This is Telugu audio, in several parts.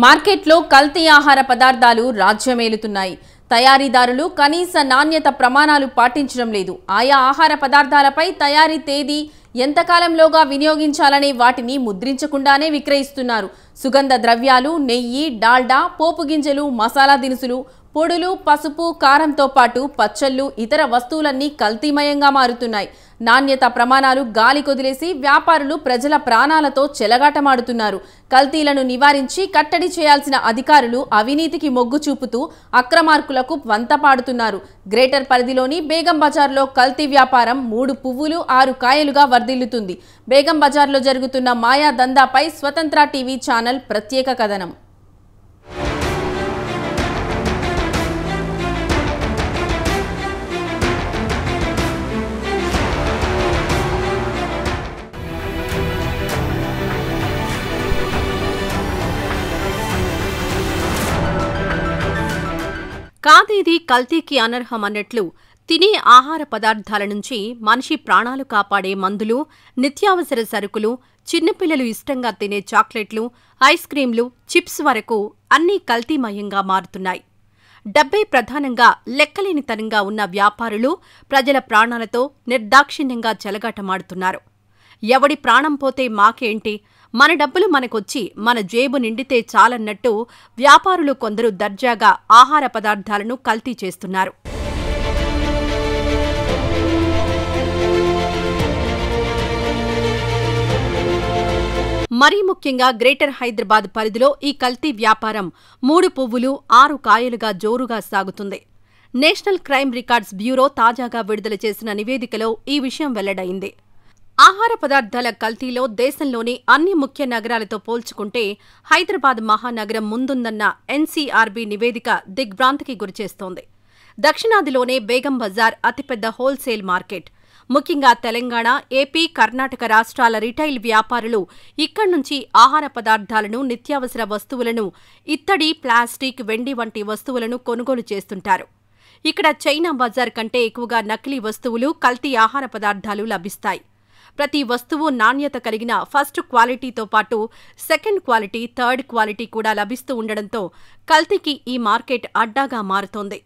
మార్కెట్లో కల్తీ ఆహార పదార్థాలు రాజ్యమేలుతున్నాయి. తయారీదారులు కనీస నాణ్యత ప్రమాణాలు పాటించడం లేదు. ఆయా ఆహార పదార్థాలపై తయారీ తేదీ, ఎంతకాలంలోగా వినియోగించాలనే వాటిని ముద్రించకుండానే విక్రయిస్తున్నారు. సుగంధ ద్రవ్యాలు, నెయ్యి, డాల్డా, పోపు గింజలు, మసాలా దినుసులు, పొడులు, పసుపు, కారంతో పాటు పచ్చళ్ళు, ఇతర వస్తువులన్నీ కల్తీమయంగా మారుతున్నాయి. నాణ్యత ప్రమాణాలు గాలి కొదిలేసి వ్యాపారులు ప్రజల ప్రాణాలతో చెలగాటమాడుతున్నారు. కల్తీలను నివారించి కట్టడి చేయాల్సిన అధికారులు అవినీతికి మొగ్గు చూపుతూ అక్రమార్కులకు వంతపాడుతున్నారు. గ్రేటర్ పరిధిలోని బేగం బజార్లో కల్తీ వ్యాపారం 3 పువ్వులు 6 కాయలుగా వర్ధిల్లుతుంది. బేగం బజార్లో జరుగుతున్న మాయా దందాపై స్వతంత్ర టీవీ ఛానల్ ప్రత్యేక కథనం. కాదేది కల్తీకి అనర్హం అన్నట్లు తినే ఆహార పదార్థాల నుంచి మనిషి ప్రాణాలు కాపాడే మందులు, నిత్యావసర సరుకులు, చిన్నపిల్లలు ఇష్టంగా తినే చాక్లెట్లు, ఐస్ క్రీంలు, చిప్స్ వరకు అన్నీ కల్తీమయంగా మారుతున్నాయి. డబ్బే ప్రధానంగా లెక్కలేనితనంగా ఉన్న వ్యాపారులు ప్రజల ప్రాణాలతో నిర్దాక్షిణ్యంగా చెలగాటమాడుతున్నారు. ఎవడి ప్రాణం పోతే మాకేంటి, మన డబ్బులు మనకొచ్చి మన జేబు నిండితే చాలన్నట్టు వ్యాపారులు కొందరు దర్జాగా ఆహార పదార్థాలను కల్తీ చేస్తున్నారు. మరీ ముఖ్యంగా గ్రేటర్ హైదరాబాద్ పరిధిలో ఈ కల్తీ వ్యాపారం 3 పువ్వులు 6 కాయలుగా జోరుగా సాగుతుంది. నేషనల్ క్రైమ్ రికార్డ్స్ బ్యూరో తాజాగా విడుదల చేసిన నివేదికలో ఈ విషయం వెల్లడైంది. ఆహార పదార్థాల కల్తీలో దేశంలోని అన్ని ముఖ్య నగరాలతో పోల్చుకుంటే హైదరాబాద్ మహానగరం ముందుందన్న ఎన్సీఆర్బీ నివేదిక దిగ్భ్రాంతికి గురిచేస్తోంది. దక్షిణాదిలోనే బేగం బజార్ అతిపెద్ద హోల్సేల్ మార్కెట్. ముఖ్యంగా తెలంగాణ, ఏపీ, కర్ణాటక రాష్ట్రాల రిటైల్ వ్యాపారులు ఇక్కడి నుంచి ఆహార పదార్థాలను, నిత్యావసర వస్తువులను, ఇత్తడి, ప్లాస్టిక్, వెండి వంటి వస్తువులను కొనుగోలు చేస్తుంటారు. ఇక్కడ చైనా బజార్ కంటే ఎక్కువగా నకిలీ వస్తువులు, కల్తీ ఆహార పదార్థాలు లభిస్తాయి. ప్రతి వస్తువు నాణ్యత కలిగిన ఫస్ట్ క్వాలిటీతో పాటు సెకండ్ క్వాలిటీ, థర్డ్ క్వాలిటీ కూడా లభిస్తూ ఉండడంతో కల్తీకి ఈ మార్కెట్ అడ్డాగా మారుతోంది.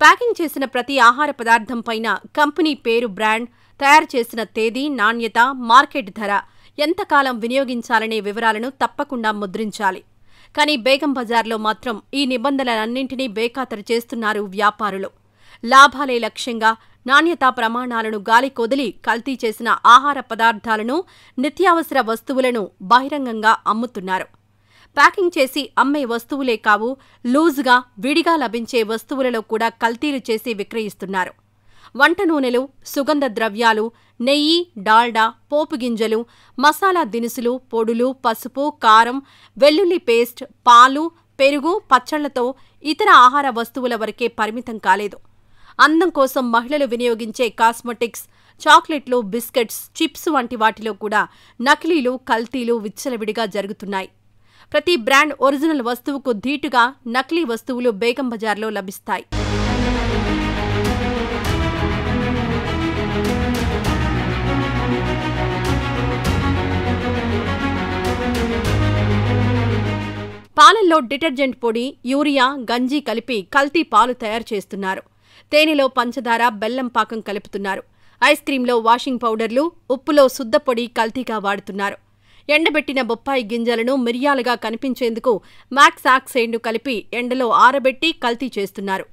ప్యాకింగ్ చేసిన ప్రతి ఆహార పదార్థం పైన కంపెనీ పేరు, బ్రాండ్, తయారు చేసిన తేదీ, నాణ్యత, మార్కెట్ ధర, ఎంతకాలం వినియోగించాలనే వివరాలను తప్పకుండా ముద్రించాలి. కానీ బేగం బజార్లో మాత్రం ఈ నిబంధనలన్నింటినీ బేఖాతరు చేస్తున్నారు వ్యాపారులు. లాభాలే లక్ష్యంగా నాణ్యతా ప్రమాణాలను గాలి కొదిలి కల్తీ చేసిన ఆహార పదార్థాలను, నిత్యావసర వస్తువులను బహిరంగంగా అమ్ముతున్నారు. ప్యాకింగ్ చేసి అమ్మే వస్తువులే కావు, లూజుగా, విడిగా లభించే వస్తువులలో కూడా కల్తీలు చేసి విక్రయిస్తున్నారు. వంట నూనెలు, సుగంధ ద్రవ్యాలు, నెయ్యి, డాల్డా, పోపు గింజలు, మసాలా దినుసులు, పొడులు, పసుపు, కారం, వెల్లుల్లి పేస్ట్, పాలు, పెరుగు, పచ్చళ్లతో ఇతర ఆహార వస్తువుల వరకే పరిమితం కాలేదు. అందం కోసం మహిళలు వినియోగించే కాస్మెటిక్స్, చాక్లెట్లు, బిస్కెట్స్, చిప్స్ వంటి వాటిలో కూడా నకిలీలు, కల్తీలు విచ్చలవిడిగా జరుగుతున్నాయి. ప్రతి బ్రాండ్ ఒరిజినల్ వస్తువుకు ధీటుగా నకిలీ వస్తువులు బేగం బజార్లో లభిస్తాయి. పాలల్లో డిటర్జెంట్ పొడి, యూరియా, గంజి కలిపి కల్తీ పాలు తయారు చేస్తున్నారు. తేనెలో పంచదార, బెల్లం పాకం కలుపుతున్నారు. ఐస్ క్రీంలో వాషింగ్ పౌడర్లు, ఉప్పులో సుద్దపొడి కల్తీగా వాడుతున్నారు. ఎండబెట్టిన బొప్పాయి గింజలను మిరియాలుగా కనిపించేందుకు మ్యాక్స్ ఆక్సైడ్ను కలిపి ఎండలో ఆరబెట్టి కల్తీ చేస్తున్నారు.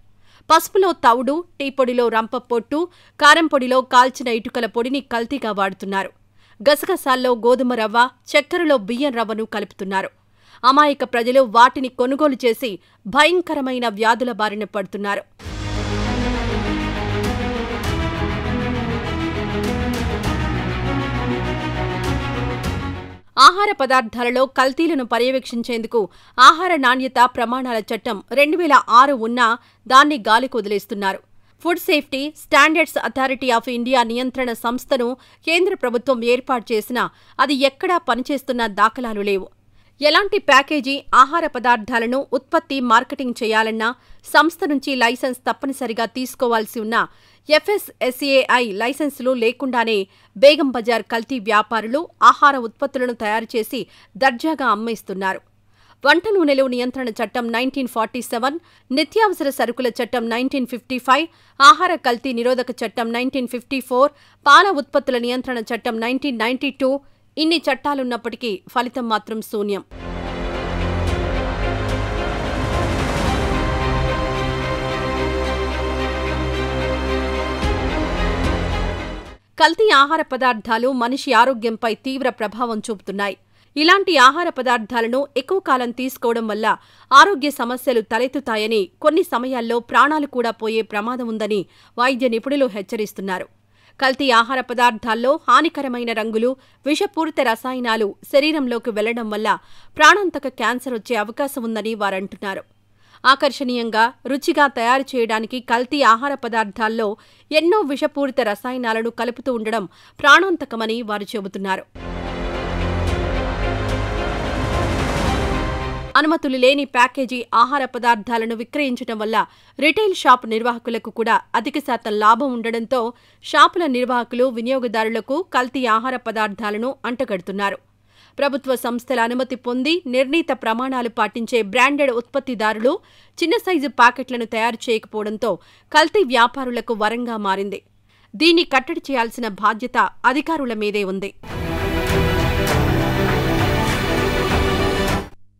పసుపులో తవుడు, టీ పొడిలో రంప పొట్టు, కారం పొడిలో కాల్చిన ఇటుకల పొడిని కల్తీగా వాడుతున్నారు. గసగసాల్లో గోధుమ రవ్వ, చక్కెరలో బియ్యం రవ్వను కలుపుతున్నారు. అమాయక ప్రజలు వాటిని కొనుగోలు చేసి భయంకరమైన వ్యాధుల బారిన పడుతున్నారు. ఆహార పదార్థాలలో కల్తీలను పర్యవేక్షించేందుకు ఆహార నాణ్యత ప్రమాణాల చట్టం 2006 ఉన్నా దాన్ని గాలి కొదిలేస్తున్నారు. Food safety standards authority of India నియంత్రణ సంస్థను కేంద్ర ప్రభుత్వం ఏర్పాటు చేసినా అది ఎక్కడా పనిచేస్తున్న దాఖలాలు లేవు. ఎలాంటి ప్యాకేజీ ఆహార పదార్థాలను ఉత్పత్తి మార్కెటింగ్ చేయాలన్నా సంస్థ నుంచి లైసెన్స్ తప్పనిసరిగా తీసుకోవాల్సి ఉన్నా FSSAI లైసెన్సులు లేకుండానే బేగం బజార్ కల్తీ వ్యాపారులు ఆహార ఉత్పత్తులను తయారు చేసి దర్జాగా అమ్మేస్తున్నారు. వంట నూనెలు నియంత్రణ చట్టం 1947, నిత్యావసర సరుకుల చట్టం 1955, ఆహార కల్తీ నిరోధక చట్టం 1954, పాల ఉత్పత్తుల నియంత్రణ చట్టం 1992 ఇన్ని చట్టాలున్నప్పటికీ ఫలితం మాత్రం శూన్యం. కల్తీ ఆహార పదార్థాలు మనిషి ఆరోగ్యంపై తీవ్ర ప్రభావం చూపుతున్నాయి. ఇలాంటి ఆహార పదార్థాలను ఎక్కువ కాలం తీసుకోవడం వల్ల ఆరోగ్య సమస్యలు తలెత్తుతాయని, కొన్ని సమయాల్లో ప్రాణాలు కూడా పోయే ప్రమాదం ఉందని వైద్య నిపుణులు హెచ్చరిస్తున్నారు. కల్తీ ఆహార పదార్థాల్లో హానికరమైన రంగులు, విషపూరిత రసాయనాలు శరీరంలోకి వెళ్లడం వల్ల ప్రాణాంతక క్యాన్సర్ వచ్చే అవకాశం ఉందని వారంటున్నారు. ఆకర్షణీయంగా, రుచిగా తయారు చేయడానికి కల్తీ ఆహార పదార్థాల్లో ఎన్నో విషపూరిత రసాయనాలను కలుపుతూ ఉండడం ప్రాణాంతకమని వారు చెబుతున్నారు. అనుమతులు లేని ప్యాకేజీ ఆహార పదార్థాలను విక్రయించడం వల్ల రిటైల్ షాప్ నిర్వాహకులకు కూడా అధిక శాతం లాభం ఉండడంతో షాపుల నిర్వాహకులు వినియోగదారులకు కల్తీ ఆహార పదార్థాలను అంటగడుతున్నారు. ప్రభుత్వ సంస్థల అనుమతి పొంది నిర్ణీత ప్రమాణాలు పాటించే బ్రాండెడ్ ఉత్పత్తిదారులు చిన్న సైజు ప్యాకెట్లను తయారు చేయకపోవడంతో కల్తీ వ్యాపారులకు వరంగా మారింది. దీన్ని కట్టడి చేయాల్సిన బాధ్యత అధికారుల మీదే ఉంది.